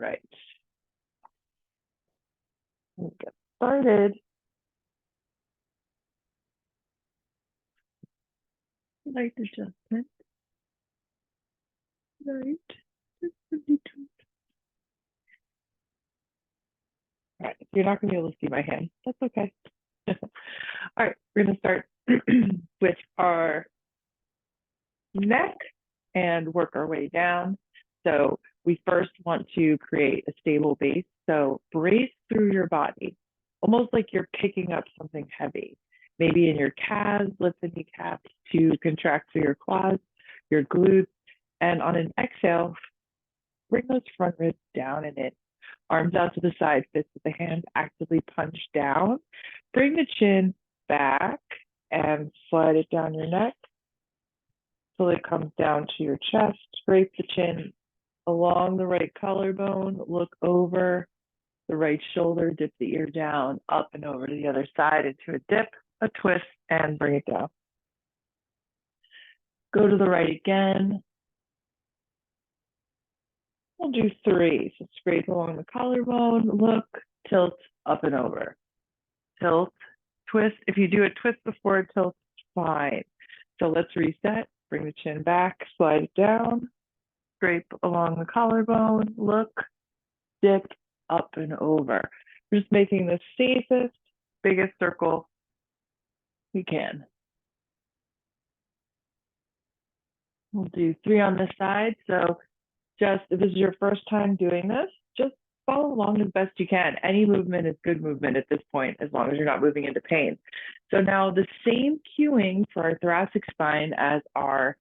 right. Let's get started. Light adjustment. Right. All right, so you're not gonna be able to see my hand. That's okay. All right, we're gonna start with our neck and work our way down. So we first want to create a stable base. So brace through your body, almost like you're picking up something heavy, maybe in your calves, lift the kneecaps to contract through your quads, your glutes. And on an exhale, bring those front ribs down and in. Arms out to the side, fists with the hands actively punch down. Bring the chin back and slide it down your neck till it comes down to your chest. Scrape the chin along the right collarbone. Look over the right shoulder. Dip the ear down, up and over to the other side into a dip, a twist, and bring it down. Go to the right again. We'll do 3. So scrape along the collarbone, look, tilt, up and over. Tilt, twist. If you do a twist before a tilt, fine. So let's reset. Bring the chin back, slide it down, scrape along the collarbone, look, dip, up and over. We're just making the safest, biggest circle we can. We'll do 3 on this side. So just if this is your first time doing this, just follow along as best you can. Any movement is good movement at this point, as long as you're not moving into pain. So now the same cueing for our thoracic spine as our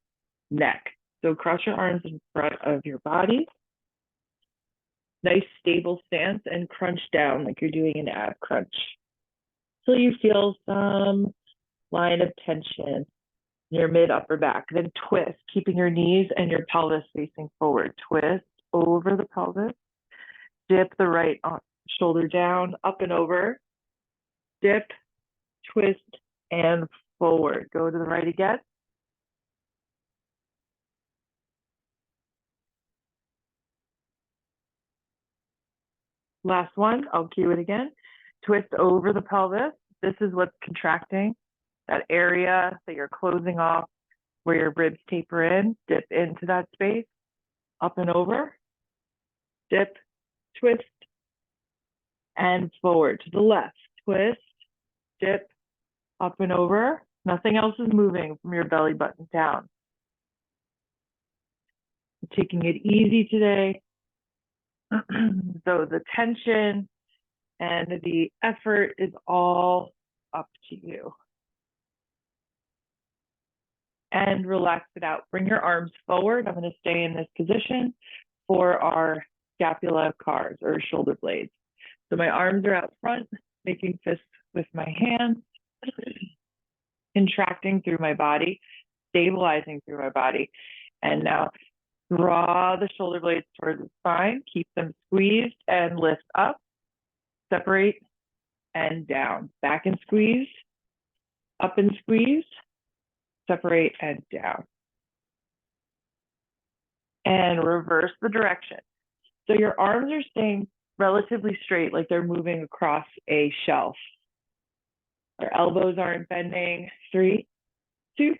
neck. So cross your arms in front of your body. Nice stable stance and crunch down like you're doing an ab crunch. So you feel some line of tension in your mid upper back. Then twist, keeping your knees and your pelvis facing forward. Twist over the pelvis. Dip the right shoulder down, up and over. Dip, twist, and forward. Go to the right again. Last one, I'll cue it again. Twist over the pelvis. This is what's contracting, that area that you're closing off where your ribs taper in. Dip into that space, up and over. Dip, twist, and forward to the left. Twist, dip, up and over. Nothing else is moving from your belly button down. I'm taking it easy today. So the tension and the effort is all up to you. And relax it out. Bring your arms forward. I'm going to stay in this position for our scapula cars or shoulder blades. So my arms are out front, making fists with my hands, contracting through my body, stabilizing through my body. And now draw the shoulder blades towards the spine, keep them squeezed and lift up, separate and down. Back and squeeze, up and squeeze, separate and down. And reverse the direction. So your arms are staying relatively straight, like they're moving across a shelf. Our elbows aren't bending. 3, 2,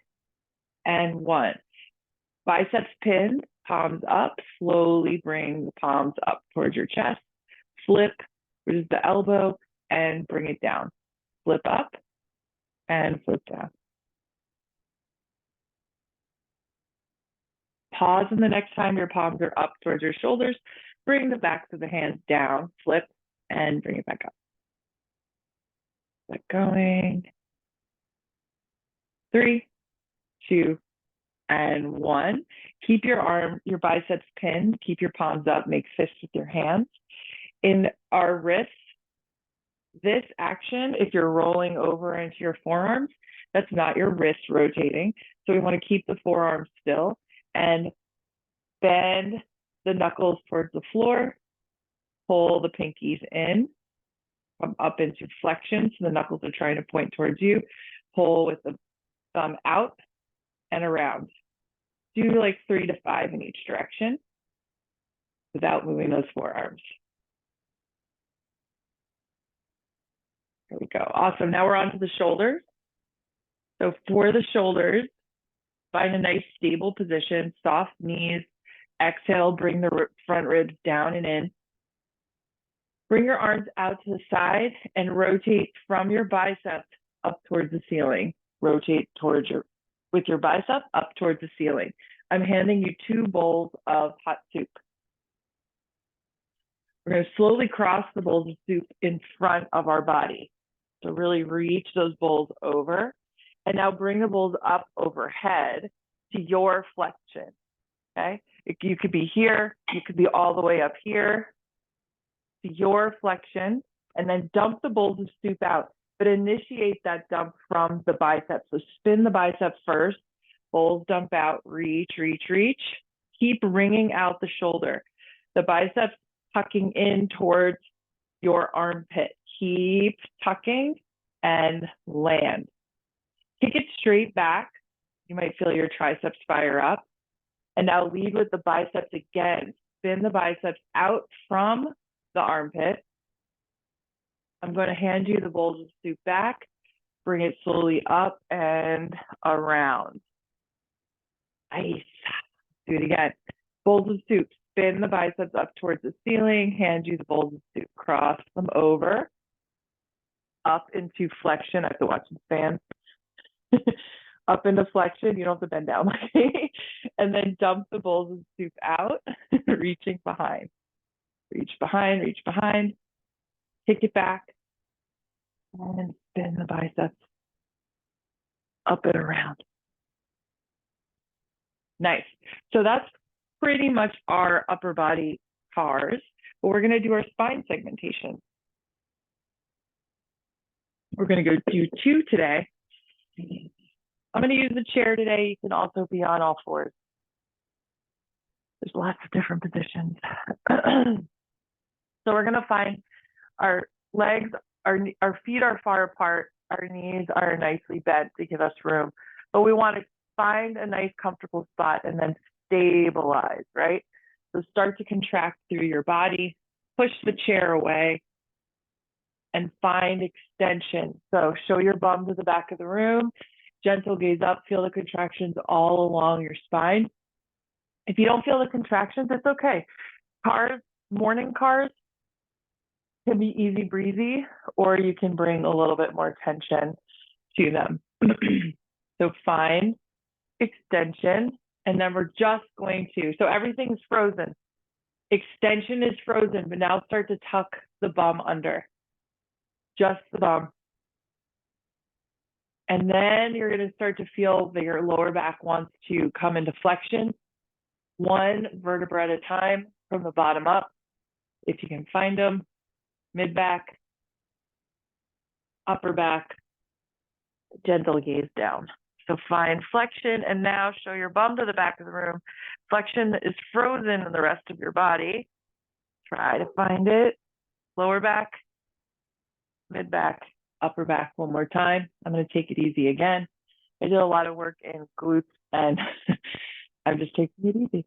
and 1. Biceps pinned, palms up. Slowly bring the palms up towards your chest. Flip, which is the elbow, and bring it down. Flip up and flip down. Pause, and the next time your palms are up towards your shoulders, bring the backs of the hands down, flip, and bring it back up. Get going. 3, 2, and 1. Keep your biceps pinned, keep your palms up, make fists with your hands. In our wrists, this action, if you're rolling over into your forearms, that's not your wrist rotating. So we want to keep the forearms still and bend the knuckles towards the floor, pull the pinkies in, come up into flexion, so the knuckles are trying to point towards you, pull with the thumb out and around. Do like 3 to 5 in each direction. without moving those forearms. There we go. Awesome. Now we're on to the shoulders. So for the shoulders, find a nice stable position, soft knees. Exhale, bring the front ribs down and in. Bring your arms out to the side and rotate from your bicep up towards the ceiling. Rotate towards with your bicep up towards the ceiling. I'm handing you 2 bowls of hot soup. We're going to slowly cross the bowls of soup in front of our body. So really reach those bowls over. And now bring the bowls up overhead to your flexion, okay? You could be here, you could be all the way up here to your flexion, and then dump the bowls of soup out, but initiate that dump from the biceps. So spin the biceps first, bowls dump out, reach, reach, reach. Keep wringing out the shoulder. The biceps tucking in towards your armpit. Keep tucking and land. Kick it straight back. You might feel your triceps fire up. And now lead with the biceps again. Spin the biceps out from the armpit. I'm going to hand you the bowls of soup back. Bring it slowly up and around. Nice. Do it again. Bowls of soup. Spin the biceps up towards the ceiling. Hand you the bowls of soup. Cross them over. Up into flexion. I have to watch the fan. Up into flexion. You don't have to bend down like me. And then dump the bowls of soup out, reaching behind. Reach behind, reach behind. Kick it back. And spin the biceps up and around. Nice. So that's pretty much our upper body cars. But we're going to do our spine segmentation. We're going to go do 2 today. I'm going to use the chair today. You can also be on all fours. There's lots of different positions. So we're going to find our legs, our feet are far apart. Our knees are nicely bent to give us room. But we want to find a nice comfortable spot and then stabilize, right? So start to contract through your body, push the chair away, and find extension. So show your bum to the back of the room, gentle gaze up, feel the contractions all along your spine. If you don't feel the contractions, it's okay. Cars, morning cars can be easy breezy, or you can bring a little bit more tension to them. So find extension, and then we're just going to, so everything's frozen. Extension is frozen, but now start to tuck the bum under. Just the bum. And then you're going to start to feel that your lower back wants to come into flexion, 1 vertebra at a time from the bottom up, if you can find them. Mid back, upper back, gentle gaze down. So find flexion, and now show your bum to the back of the room. Flexion is frozen in the rest of your body. Try to find it. Lower back, mid back, upper back. One more time. I'm going to take it easy again. I did a lot of work in glutes, and I'm just taking it easy.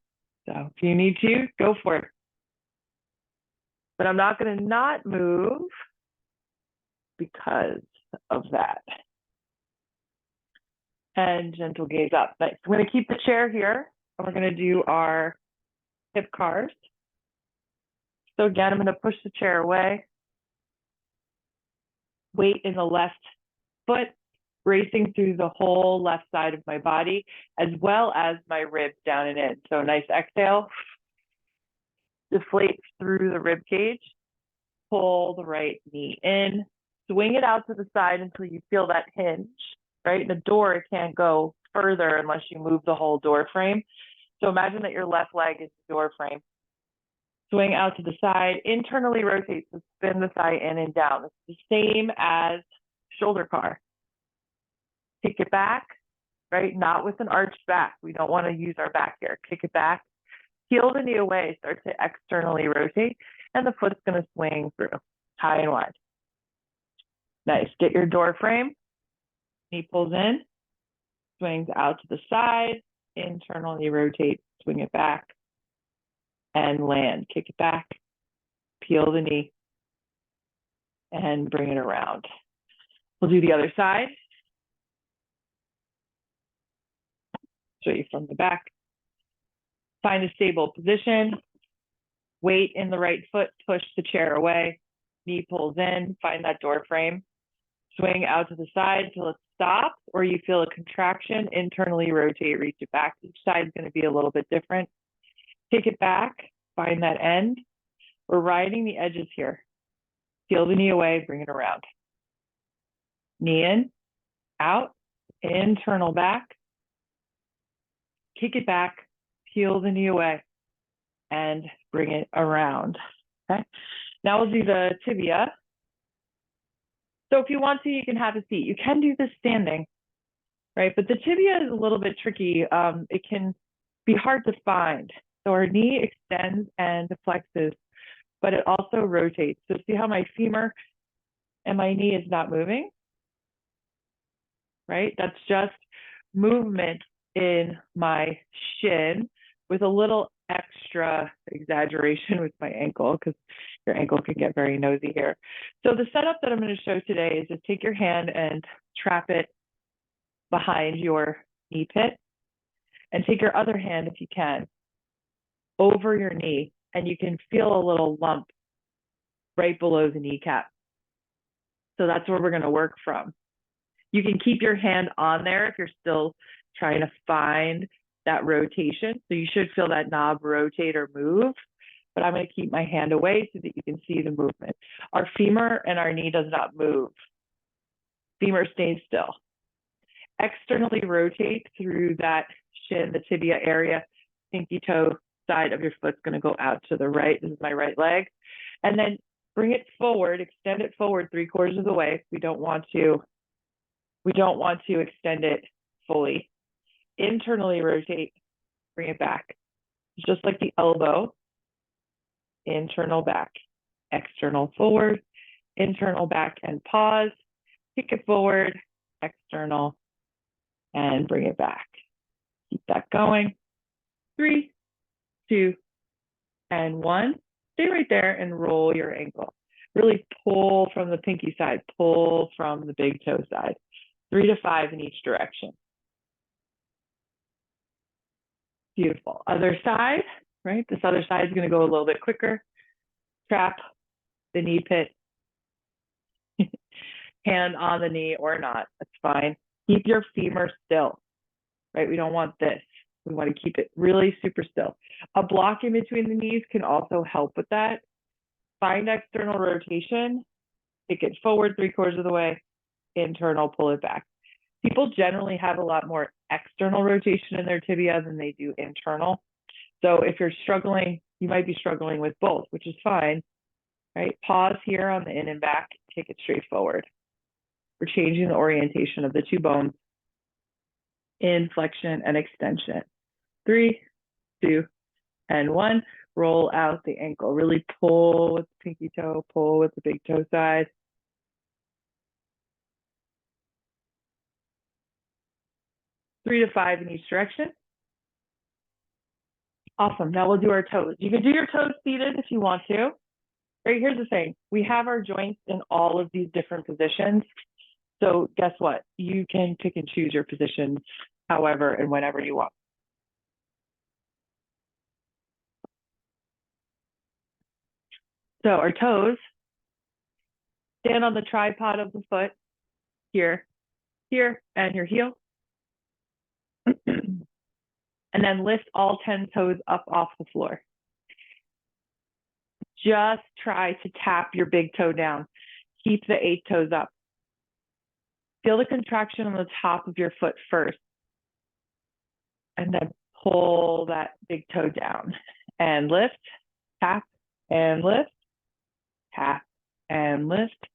So if you need to, go for it. But I'm not going to not move because of that. And gentle gaze up. Nice. I'm going to keep the chair here, and we're going to do our hip cars. So again, I'm going to push the chair away. Weight in the left foot, racing through the whole left side of my body, as well as my ribs down and in. So nice exhale. Deflate through the rib cage. Pull the right knee in. Swing it out to the side until you feel that hinge, right? The door, it can't go further unless you move the whole door frame. So imagine that your left leg is the door frame. Swing out to the side, internally rotate, so spin the thigh in and down. It's the same as shoulder car. Kick it back, right? Not with an arched back. We don't want to use our back here. Kick it back. Peel the knee away, start to externally rotate, and the foot's going to swing through, high and wide. Nice. Get your door frame. Knee pulls in, swings out to the side, internally rotate, swing it back. and land. Kick it back, peel the knee, and bring it around. We'll do the other side. Show you from the back. Find a stable position. Weight in the right foot, push the chair away. Knee pulls in, find that door frame. Swing out to the side till it stops, or you feel a contraction, internally rotate, reach it back. Each side is going to be a little bit different. Take it back, find that end. We're riding the edges here. Peel the knee away, bring it around. Knee in, out, internal back. Kick it back, peel the knee away, and bring it around. Okay. Now we'll do the tibia. So if you want to, you can have a seat. You can do this standing, right? But the tibia is a little bit tricky. It can be hard to find. So our knee extends and flexes, but it also rotates. So see how my femur and my knee is not moving, right? That's just movement in my shin with a little extra exaggeration with my ankle, because your ankle can get very nosy here. So the setup that I'm going to show today is just take your hand and trap it behind your knee pit, and take your other hand, if you can, over your knee, and you can feel a little lump right below the kneecap. So that's where we're going to work from. You can keep your hand on there if you're still trying to find that rotation. So you should feel that knob rotate or move, but I'm going to keep my hand away so that you can see the movement. Our femur and our knee does not move. Femur stays still. Externally rotate through that shin, the tibia area. Pinky toe side of your foot's going to go out to the right. This is my right leg. And then bring it forward, extend it forward 3/4 of the way. We don't want to extend it fully. Internally rotate, bring it back. Just like the elbow, internal back, external forward, internal back and pause, kick it forward, external, and bring it back. Keep that going. 3, 2, and 1. Stay right there and roll your ankle. Really pull from the pinky side, pull from the big toe side. 3 to 5 in each direction. Beautiful. Other side, right? This other side is going to go a little bit quicker. Trap the knee pit. Hand on the knee or not, that's fine. Keep your femur still, right? We don't want this. We want to keep it really super still. A block in between the knees can also help with that. Find external rotation, take it forward 3/4 of the way, internal, pull it back. People generally have a lot more external rotation in their tibia than they do internal. So if you're struggling, you might be struggling with both, which is fine, right? Pause here on the in and back, take it straight forward. We're changing the orientation of the two bones in flexion and extension. 3, 2, and 1. Roll out the ankle. Really pull with the pinky toe, pull with the big toe side. Three to 5 in each direction. Awesome. Now we'll do our toes. You can do your toes seated if you want to. Right, here's the thing. We have our joints in all of these different positions. So guess what? You can pick and choose your positions however and whenever you want. So our toes stand on the tripod of the foot, here, here, and your heel. And then lift all 10 toes up off the floor. Just try to tap your big toe down. Keep the 8 toes up. Feel the contraction on the top of your foot first. And then pull that big toe down. And lift, tap, and lift, tap, and lift,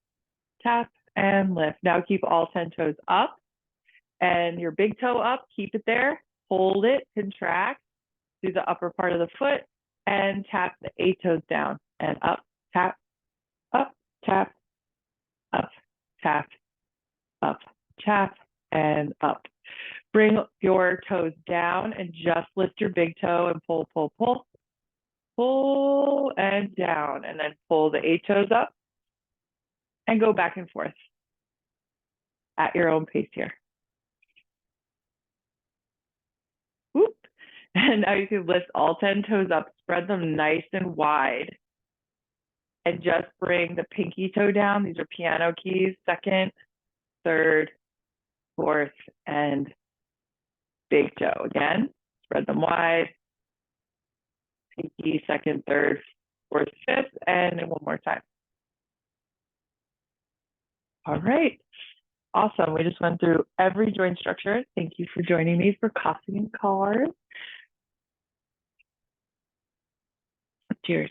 tap, and lift. Now keep all 10 toes up. And your big toe up, keep it there. Hold it, contract through the upper part of the foot, and tap the 8 toes down. And up, tap, up, tap, up, tap, up, tap, and up. Bring your toes down and just lift your big toe and pull, pull, pull. pull and down, and then pull the 8 toes up and go back and forth at your own pace here. Whoop. And now you can lift all 10 toes up, spread them nice and wide, and just bring the pinky toe down. These are piano keys, second, third, fourth, and big toe. Again, spread them wide, pinky, second, third, fourth, fifth, and then one more time. All right, awesome. We just went through every joint structure. Thank you for joining me for Coffee and Cars. Cheers.